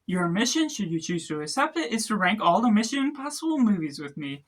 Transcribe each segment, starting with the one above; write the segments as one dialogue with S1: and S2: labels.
S1: Your mission, should you choose to accept it, is to rank all the Mission Impossible movies with me.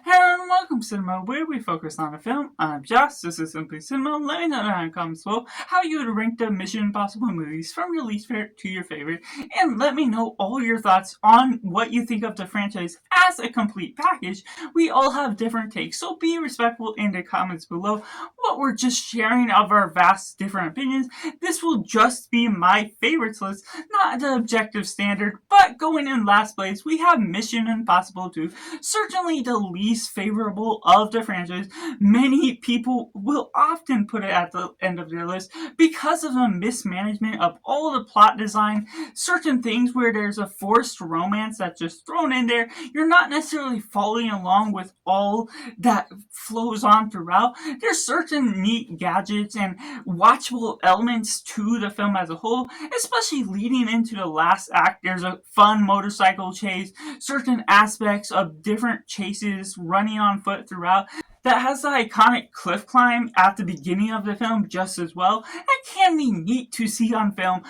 S1: Hello and welcome to Cinema, where we focus on a film. I'm Josh, this is Simply Cinema. Let me know down in the comments below how you would rank the Mission Impossible movies from your least favorite to your favorite, and let me know all your thoughts on what you think of the franchise as a complete package. We all have different takes, so be respectful in the comments below. What we're just sharing of our vast different opinions. This will just be my favorites list, not the objective standard, but going in last place, we have Mission Impossible 2, certainly the least favorable of the franchise. Many people will often put it at the end of their list because of the mismanagement of all the plot design, certain things where there's a forced romance that's just thrown in there. You're not necessarily following along with all that flows on throughout. There's certain neat gadgets and watchable elements to the film as a whole, especially leading into the last act. There's a fun motorcycle chase, certain aspects of different chases running on foot throughout that has the iconic cliff climb at the beginning of the film just as well. That can be neat to see on film.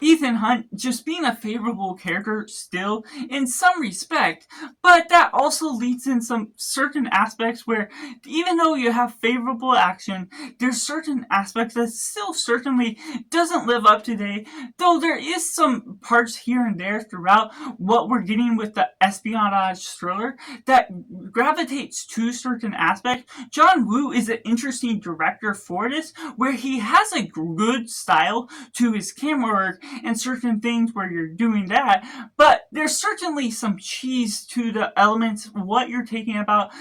S1: Ethan Hunt just being a favorable character still in some respect, but that also leads in some certain aspects where even though you have favorable action, there's certain aspects that still certainly doesn't live up to today, though there is some parts here and there throughout what we're getting with the espionage thriller that gravitates to certain aspects. John Woo is an interesting director for this, where he has a good style to his camera work and certain things where you're doing that, but there's certainly some cheese to the elements, what you're taking about.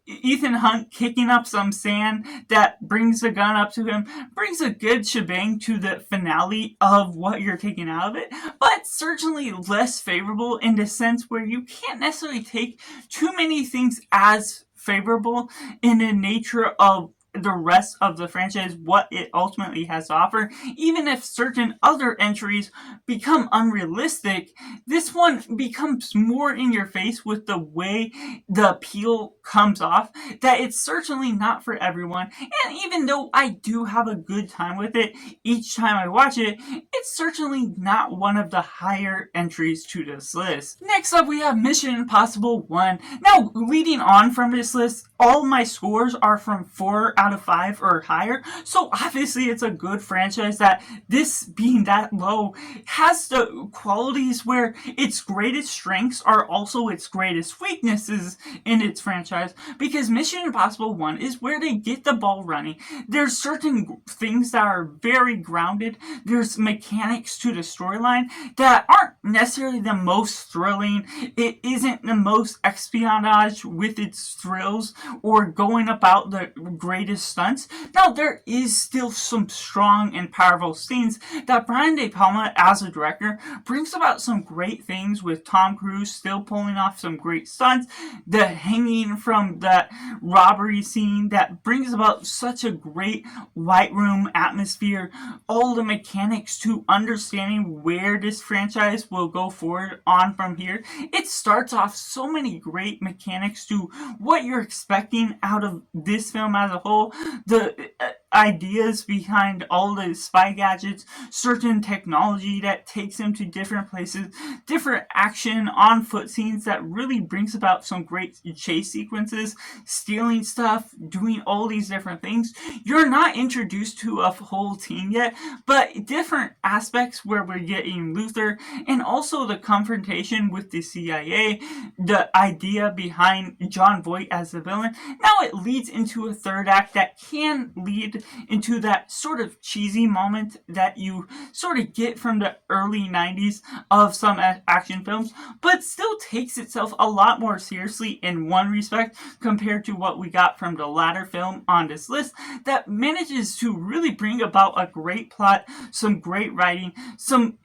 S1: Ethan Hunt kicking up some sand that brings the gun up to him, brings a good shebang to the finale of what you're taking out of it, but certainly less favorable in the sense where you can't necessarily take too many things as favorable in the nature of the rest of the franchise, what it ultimately has to offer. Even if certain other entries become unrealistic, this one becomes more in your face with the way the appeal comes off, that it's certainly not for everyone. And even though I do have a good time with it each time I watch it, it's certainly not one of the higher entries to this list. Next up, we have Mission Impossible 1. Now, leading on from this list, all my scores are from 4 out of 5 or higher, so obviously it's a good franchise. That this being that low has the qualities where its greatest strengths are also its greatest weaknesses in its franchise, because Mission Impossible 1 is where they get the ball running. There's certain things that are very grounded. There's mechanics to the storyline that aren't necessarily the most thrilling. It isn't the most espionage with its thrills or going about the greatest stunts. Now, there is still some strong and powerful scenes that Brian De Palma, as a director, brings about some great things, with Tom Cruise still pulling off some great stunts, the hanging from that robbery scene that brings about such a great White Room atmosphere, all the mechanics to understanding where this franchise will go forward on from here. It starts off so many great mechanics to what you're expecting out of this film as a whole. The ideas behind all the spy gadgets, certain technology that takes them to different places, different action on foot scenes that really brings about some great chase sequences, stealing stuff, doing all these different things. You're not introduced to a whole team yet, but different aspects where we're getting Luther, and also the confrontation with the CIA, the idea behind John Voight as the villain. Now it leads into a third act that can lead into that sort of cheesy moment that you sort of get from the early 90s of some action films, but still takes itself a lot more seriously in one respect compared to what we got from the latter film on this list, that manages to really bring about a great plot, some great writing, some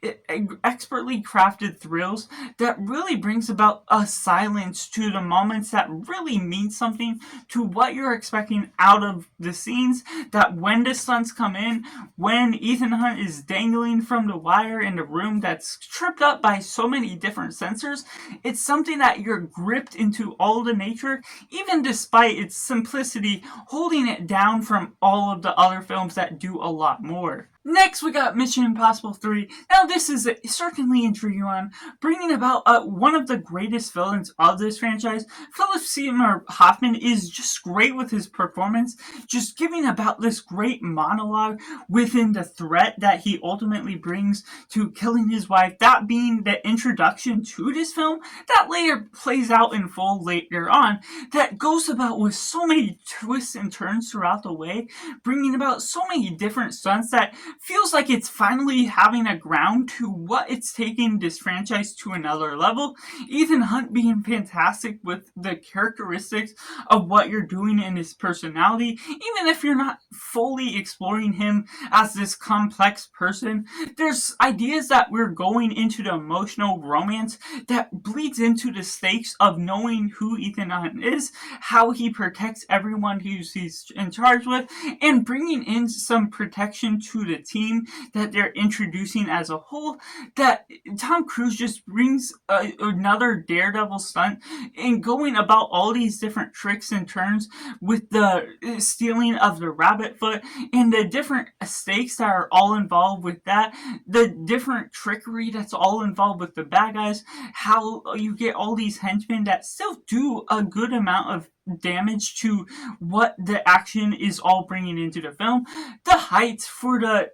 S1: expertly crafted thrills that really brings about a silence to the moments that really mean something to what you're expecting out of the scenes, that that when the stunts come in, when Ethan Hunt is dangling from the wire in the room that's tripped up by so many different sensors, it's something that you're gripped into all the nature, even despite its simplicity, holding it down from all of the other films that do a lot more. Next, we got Mission Impossible 3. Now, this is certainly intriguing one, bringing about one of the greatest villains of this franchise. Philip Seymour Hoffman is just great with his performance, just giving about this great monologue within the threat that he ultimately brings to killing his wife, that being the introduction to this film that later plays out in full later on, that goes about with so many twists and turns throughout the way, bringing about so many different stunts that feels like it's finally having a ground to what it's taking this franchise to another level. Ethan Hunt being fantastic with the characteristics of what you're doing in his personality, even if you're not fully exploring him as this complex person. There's ideas that we're going into the emotional romance that bleeds into the stakes of knowing who Ethan Hunt is, how he protects everyone who he's in charge with, and bringing in some protection to the team that they're introducing as a whole, that Tom Cruise just brings another daredevil stunt in going about all these different tricks and turns with the stealing of the rabbit foot and the different stakes that are all involved with that, the different trickery that's all involved with the bad guys, how you get all these henchmen that still do a good amount of damage to what the action is all bringing into the film. The heights for the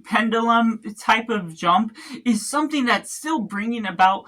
S1: pendulum type of jump is something that's still bringing about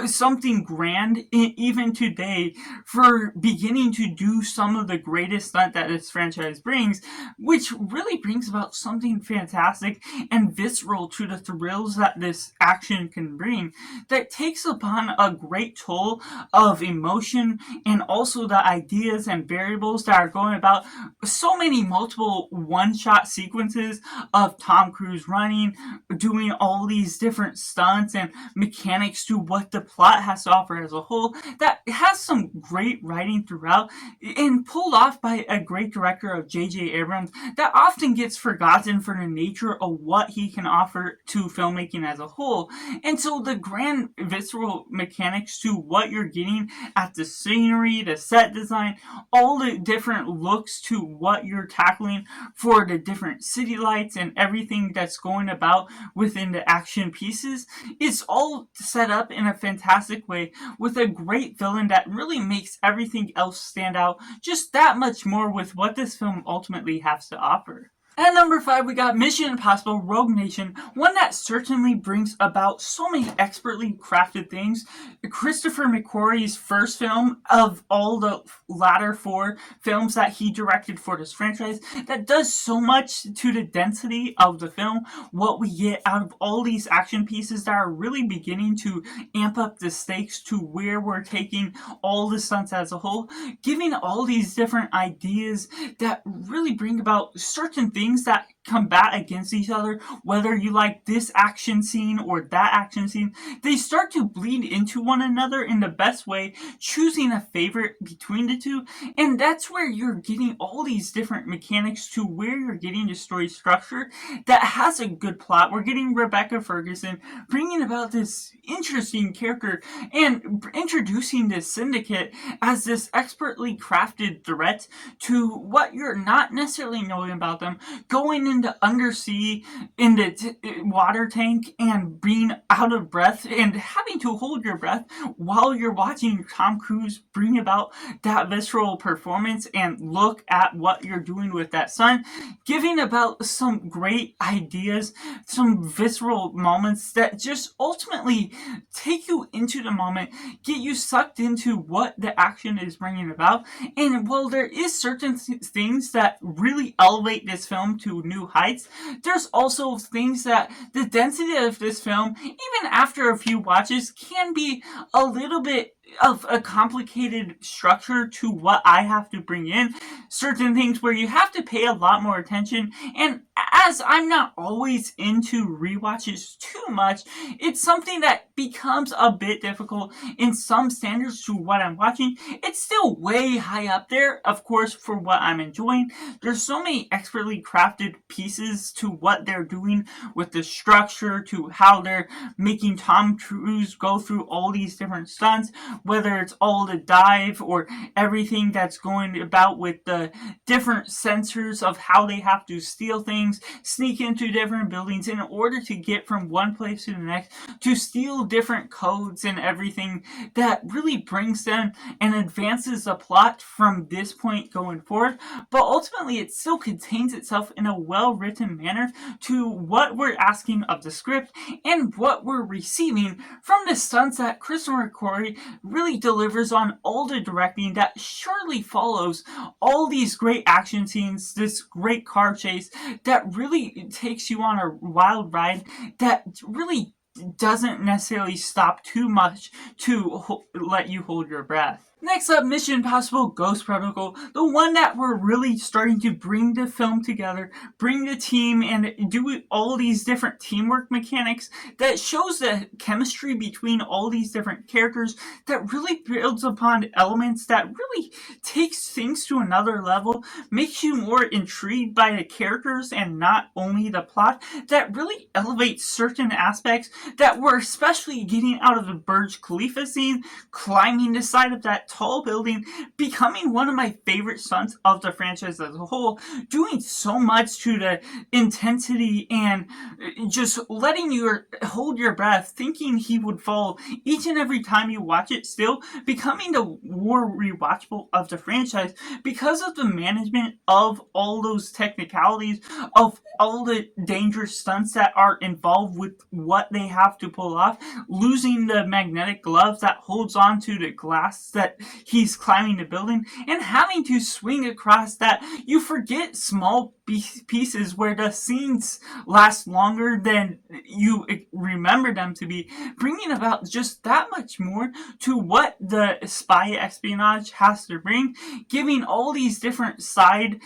S1: something grand even today for beginning to do some of the greatest stunt that this franchise brings, which really brings about something fantastic and visceral to the thrills that this action can bring, that takes upon a great toll of emotion and also the ideas and variables that are going about so many multiple one-shot sequences of Tom Cruise running, doing all these different stunts and mechanics to what the plot has to offer as a whole, that has some great writing throughout and pulled off by a great director of J.J. Abrams that often gets forgotten for the nature of what he can offer to filmmaking as a whole. And so the grand visceral mechanics to what you're getting at the scenery, the set design, all the different looks to what you're tackling for the different city lights and everything that's going about within the action pieces is all set up in a fantastic way with a great villain that really makes everything else stand out just that much more with what this film ultimately has to offer. At number 5, we got Mission Impossible Rogue Nation, one that certainly brings about so many expertly crafted things. Christopher McQuarrie's first film of all the latter 4 films that he directed for this franchise that does so much to the density of the film, what we get out of all these action pieces that are really beginning to amp up the stakes to where we're taking all the stunts as a whole, giving all these different ideas that really bring about certain things that combat against each other, whether you like this action scene or that action scene. They start to bleed into one another in the best way, choosing a favorite between the two, and that's where you're getting all these different mechanics to where you're getting the story structure that has a good plot. We're getting Rebecca Ferguson bringing about this interesting character and introducing this syndicate as this expertly crafted threat to what you're not necessarily knowing about them, going into undersea in the water tank and being out of breath and having to hold your breath while you're watching Tom Cruise bring about that visceral performance and look at what you're doing with that sun, giving about some great ideas, some visceral moments that just ultimately take you into the moment, get you sucked into what the action is bringing about. And while there is certain things that really elevate this film to new heights, there's also things that the density of this film, even after a few watches, can be a little bit of a complicated structure to what I have to bring in. Certain things where you have to pay a lot more attention, and as I'm not always into rewatches too much, it's something that becomes a bit difficult in some standards to what I'm watching. It's still way high up there, of course, for what I'm enjoying. There's so many expertly crafted pieces to what they're doing with the structure, to how they're making Tom Cruise go through all these different stunts, whether it's all the dive or everything that's going about with the different sensors of how they have to steal things, sneak into different buildings in order to get from one place to the next, to steal different codes and everything that really brings them and advances the plot from this point going forward. But ultimately, it still contains itself in a well-written manner to what we're asking of the script and what we're receiving from the stunts that Christopher McQuarrie really delivers on all the directing that surely follows all these great action scenes, this great car chase that really takes you on a wild ride that really doesn't necessarily stop too much to let you hold your breath. Next up, Mission Impossible Ghost Protocol, the one that we're really starting to bring the film together, bring the team, and do all these different teamwork mechanics that shows the chemistry between all these different characters, that really builds upon elements that really takes things to another level, makes you more intrigued by the characters and not only the plot, that really elevates certain aspects that we're especially getting out of the Burj Khalifa scene, climbing the side of that tall building, becoming one of my favorite stunts of the franchise as a whole, doing so much to the intensity and just letting you hold your breath, thinking he would fall each and every time you watch it, still becoming the more rewatchable of the franchise because of the management of all those technicalities, of all the dangerous stunts that are involved with what they have to pull off, losing the magnetic gloves that holds on to the glass that he's climbing the building, and having to swing across that. You forget small pieces where the scenes last longer than you remember them to be, bringing about just that much more to what the spy espionage has to bring, giving all these different side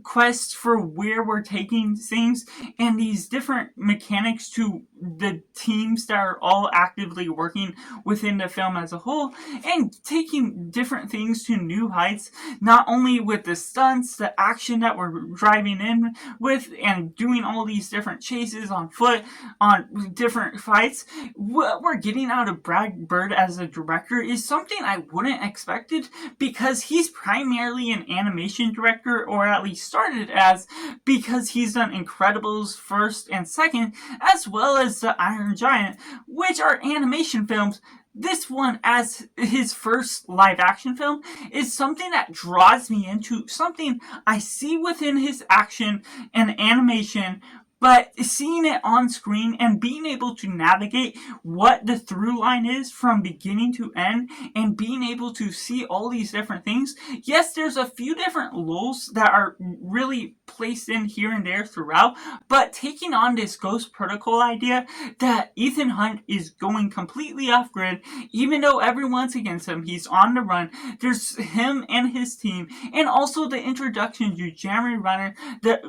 S1: quests for where we're taking things, and these different mechanics to the teams that are all actively working within the film as a whole, and taking different things to new heights, not only with the stunts, the action that we're driving in with, and doing all these different chases on foot, on different fights. What we're getting out of Brad Bird as a director is something I wouldn't expected, because he's primarily an animation director, or at least started as, because he's done Incredibles first and second, as well as The Iron Giant, which are animation films. This one, as his first live action film, is something that draws me into something I see within his action and animation, but seeing it on screen and being able to navigate what the through line is from beginning to end, and being able to see all these different things. Yes, there's a few different lulls that are really placed in here and there throughout, but taking on this Ghost Protocol idea that Ethan Hunt is going completely off grid, even though everyone's against him, he's on the run. There's him and his team, and also the introduction to Jeremy Renner, the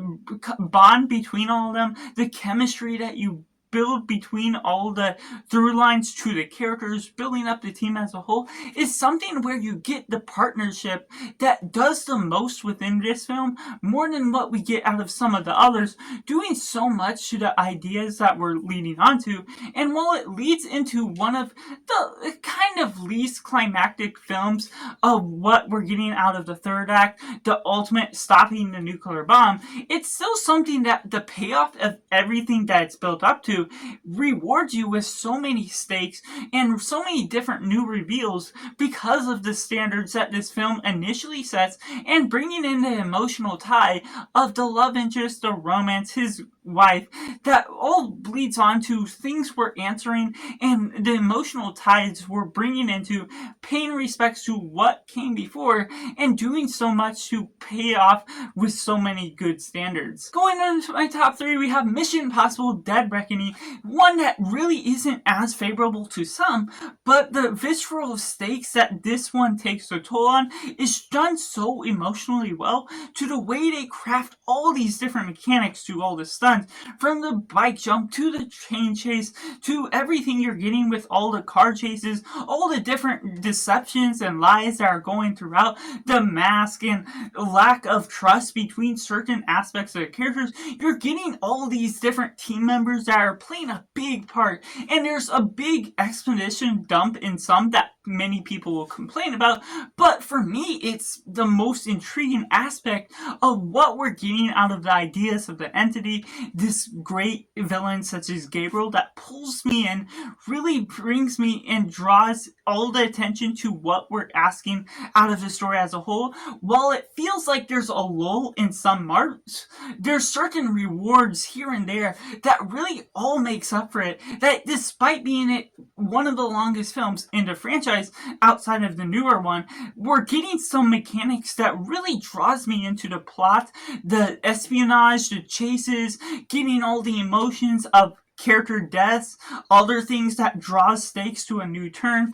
S1: bond between all of them, the chemistry that you build between all the through lines to the characters, building up the team as a whole, is something where you get the partnership that does the most within this film, more than what we get out of some of the others, doing so much to the ideas that we're leading onto. And while it leads into one of the kind of least climactic films of what we're getting out of the third act, the ultimate stopping the nuclear bomb, it's still something that the payoff of everything that it's built up to rewards you with so many stakes and so many different new reveals because of the standards that this film initially sets, and bringing in the emotional tie of the love interest, the romance, his wife, that all bleeds on to things we're answering, and the emotional ties we're bringing into paying respects to what came before, and doing so much to pay off with so many good standards. Going on to my top three, we have Mission Impossible Dead Reckoning, one that really isn't as favorable to some, but the visceral stakes that this one takes a toll on is done so emotionally well, to the way they craft all these different mechanics to all this stuff, tons. From the bike jump to the train chase to everything you're getting with all the car chases, all the different deceptions and lies that are going throughout, the mask and lack of trust between certain aspects of the characters. You're getting all these different team members that are playing a big part, and there's a big exposition dump in some that many people will complain about, but for me it's the most intriguing aspect of what we're getting out of the ideas of the entity. This great villain such as Gabriel that pulls me in, really brings me and draws all the attention to what we're asking out of the story as a whole. While it feels like there's a lull in some marks, there's certain rewards here and there that really all makes up for it, that despite being one of the longest films in the franchise outside of the newer one, we're getting some mechanics that really draws me into the plot, the espionage, the chases, getting all the emotions of character deaths, other things that draws stakes to a new turn,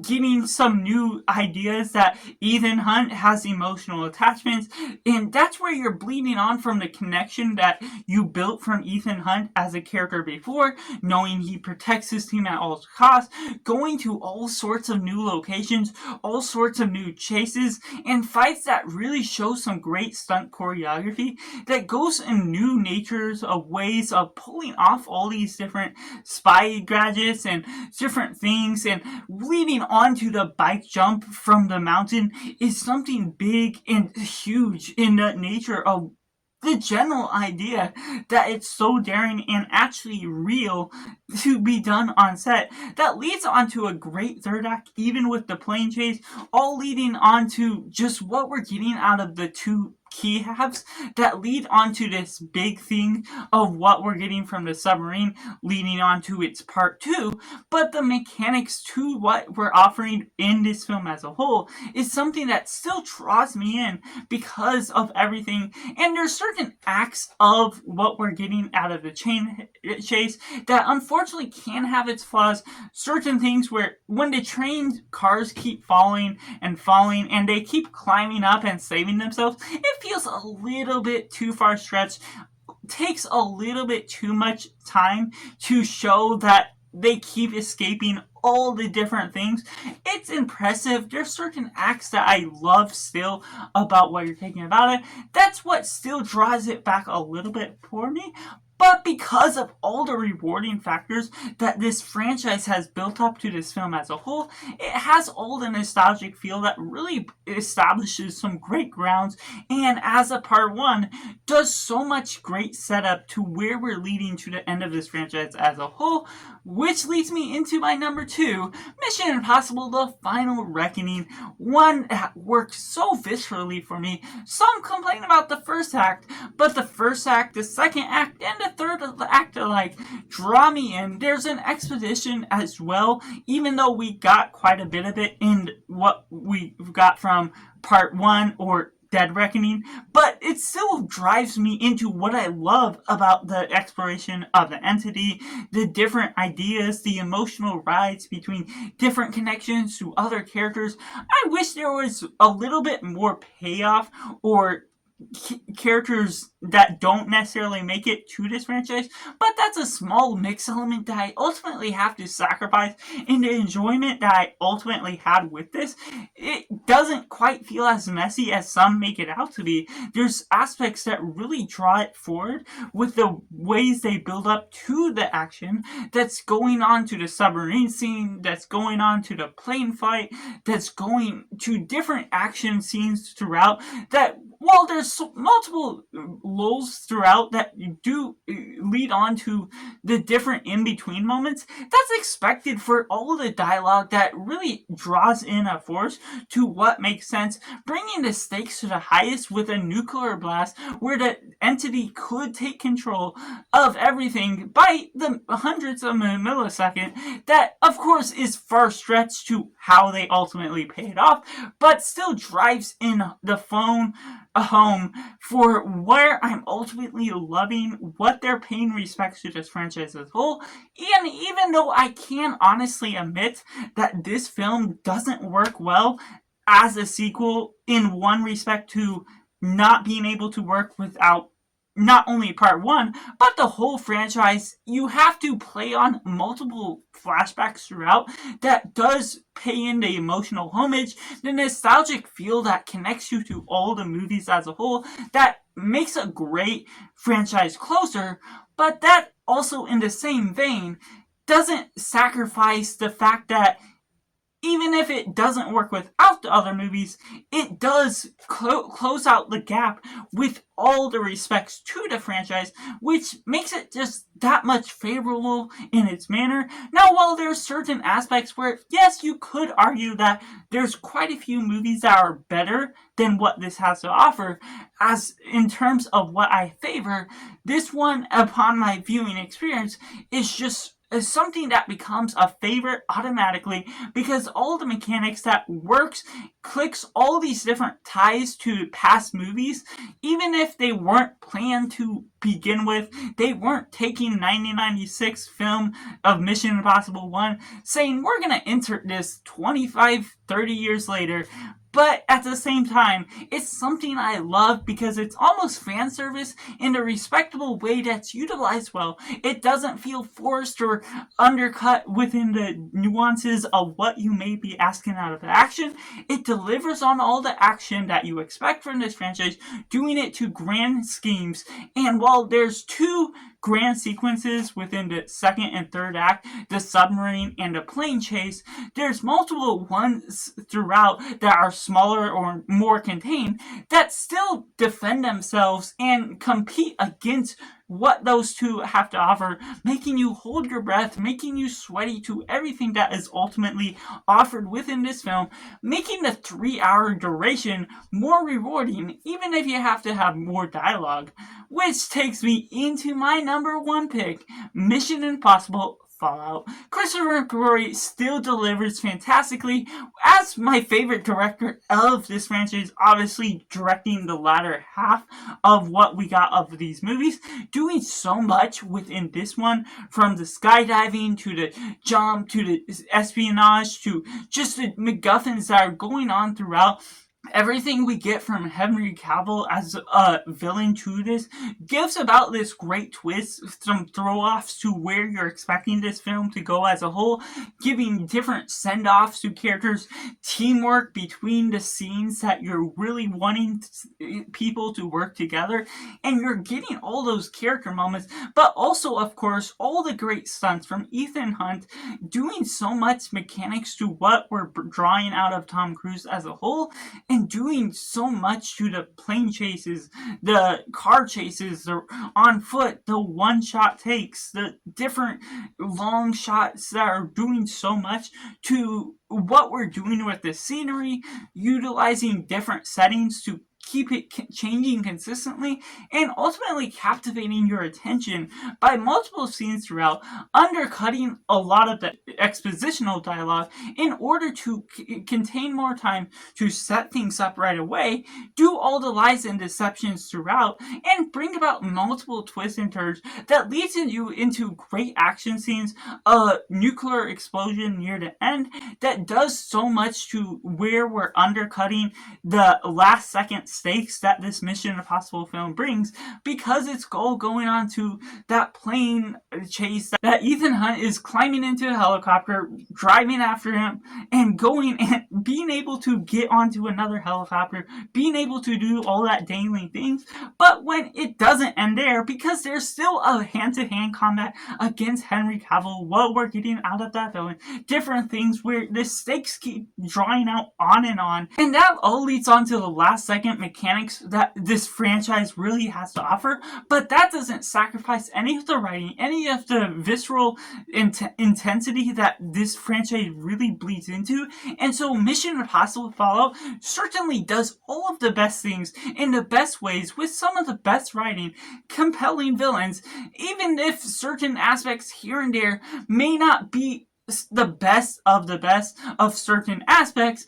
S1: getting some new ideas that Ethan Hunt has emotional attachments, and that's where you're bleeding on from the connection that you built from Ethan Hunt as a character before, knowing he protects his team at all costs, going to all sorts of new locations, all sorts of new chases, and fights that really show some great stunt choreography that goes in new natures of ways of pulling off all these different spy gadgets and different things, and leading onto the bike jump from the mountain is something big and huge in the nature of the general idea that it's so daring and actually real to be done on set. That leads on to a great third act, even with the plane chase, all leading on to just what we're getting out of the two key halves that lead onto this big thing of what we're getting from the submarine, leading on to its part 2. But the mechanics to what we're offering in this film as a whole is something that still draws me in because of everything. And there's certain acts of what we're getting out of the chain chase that unfortunately can have its flaws. Certain things where when the train cars keep falling and they keep climbing up and saving themselves, it feels a little bit too far stretched, takes a little bit too much time to show that they keep escaping all the different things. It's impressive. There's certain acts that I love still about what you're taking about it. That's what still draws it back a little bit for me. But because of all the rewarding factors that this franchise has built up to this film as a whole, it has all the nostalgic feel that really establishes some great grounds, and as a part 1, does so much great setup to where we're leading to the end of this franchise as a whole, which leads me into my number 2, Mission Impossible: The Final Reckoning. One that works so viscerally for me. Some complain about the first act, but the first act, the second act, and the third act alike draw me in. There's an exposition as well, even though we got quite a bit of it in what we got from part 1 or Dead Reckoning, but it still drives me into what I love about the exploration of the entity, the different ideas, the emotional rides between different connections to other characters. I wish there was a little bit more payoff or characters that don't necessarily make it to this franchise, but that's a small mix element that I ultimately have to sacrifice in the enjoyment that I ultimately had with this. It doesn't quite feel as messy as some make it out to be. There's aspects that really draw it forward with the ways they build up to the action that's going on to the submarine scene, that's going on to the plane fight, that's going to different action scenes throughout, that while there's multiple lulls throughout that do lead on to the different in-between moments, that's expected for all the dialogue that really draws in a force to what makes sense, bringing the stakes to the highest with a nuclear blast where the entity could take control of everything by the hundreds of milliseconds. That, of course, is far stretched to how they ultimately pay it off, but still drives in the phone home for where I'm ultimately loving what they're paying respect to this franchise as a whole. And even though I can honestly admit that this film doesn't work well as a sequel in one respect to not being able to work without not only part one, but the whole franchise, you have to play on multiple flashbacks throughout that does pay in the emotional homage, the nostalgic feel that connects you to all the movies as a whole, that makes a great franchise closer, but that also in the same vein doesn't sacrifice the fact that even if it doesn't work without the other movies, it does close out the gap with all the respects to the franchise, which makes it just that much favorable in its manner. Now, while there's certain aspects where, yes, you could argue that there's quite a few movies that are better than what this has to offer, as in terms of what I favor, this one, upon my viewing experience, is just something that becomes a favorite automatically because all the mechanics that works, clicks all these different ties to past movies, even if they weren't planned to begin with, they weren't taking 1996 film of Mission Impossible 1 saying we're gonna insert this 25, 30 years later. But at the same time, it's something I love because it's almost fan service in a respectable way that's utilized well. It doesn't feel forced or undercut within the nuances of what you may be asking out of the action. It delivers on all the action that you expect from this franchise, doing it to grand schemes. And while there's two grand sequences within the second and third act, the submarine and the plane chase, there's multiple ones throughout that are smaller or more contained that still defend themselves and compete against what those two have to offer, making you hold your breath, making you sweaty to everything that is ultimately offered within this film, making the 3-hour duration more rewarding, even if you have to have more dialogue. Which takes me into my number one pick, Mission Impossible Fallout. Christopher McQuarrie still delivers fantastically as my favorite director of this franchise, obviously directing the latter half of what we got of these movies, doing so much within this one, from the skydiving to the jump to the espionage to just the MacGuffins that are going on throughout. Everything we get from Henry Cavill as a villain to this gives about this great twist, some throw-offs to where you're expecting this film to go as a whole, giving different send-offs to characters, teamwork between the scenes that you're really wanting people to work together, and you're getting all those character moments, but also, of course, all the great stunts from Ethan Hunt doing so much mechanics to what we're drawing out of Tom Cruise as a whole, and doing so much to the plane chases, the car chases, the on foot, the one-shot takes, the different long shots that are doing so much to what we're doing with the scenery, utilizing different settings to keep it changing consistently, and ultimately captivating your attention by multiple scenes throughout, undercutting a lot of the expositional dialogue in order to contain more time to set things up right away, do all the lies and deceptions throughout, and bring about multiple twists and turns that leads you into great action scenes, a nuclear explosion near the end that does so much to where we're undercutting the last second stakes that this Mission Impossible film brings, because it's all going on to that plane chase that Ethan Hunt is climbing into a helicopter, driving after him, and going and being able to get onto another helicopter, being able to do all that dangling things. But when it doesn't end there, because there's still a hand-to-hand combat against Henry Cavill, what we're getting out of that villain, different things where the stakes keep drawing out on, and that all leads on to the last second mechanics that this franchise really has to offer, but that doesn't sacrifice any of the writing, any of the visceral intensity that this franchise really bleeds into. And so Mission Impossible Fallout certainly does all of the best things in the best ways, with some of the best writing, compelling villains, even if certain aspects here and there may not be the best of certain aspects.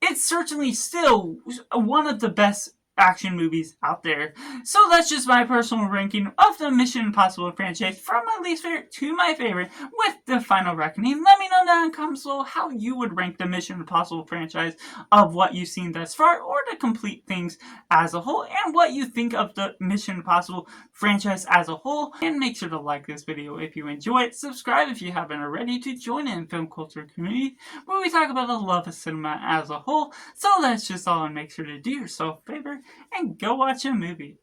S1: It's certainly still one of the best action movies out there. So that's just my personal ranking of the Mission Impossible franchise from my least favorite to my favorite with the Final Reckoning. Let me know down in the comments below how you would rank the Mission Impossible franchise of what you've seen thus far, or to complete things as a whole, and what you think of the Mission Impossible franchise as a whole. And make sure to like this video if you enjoy it, subscribe if you haven't already to join in film culture community where we talk about the love of cinema as a whole. So that's just all, and make sure to do yourself a favor and go watch a movie.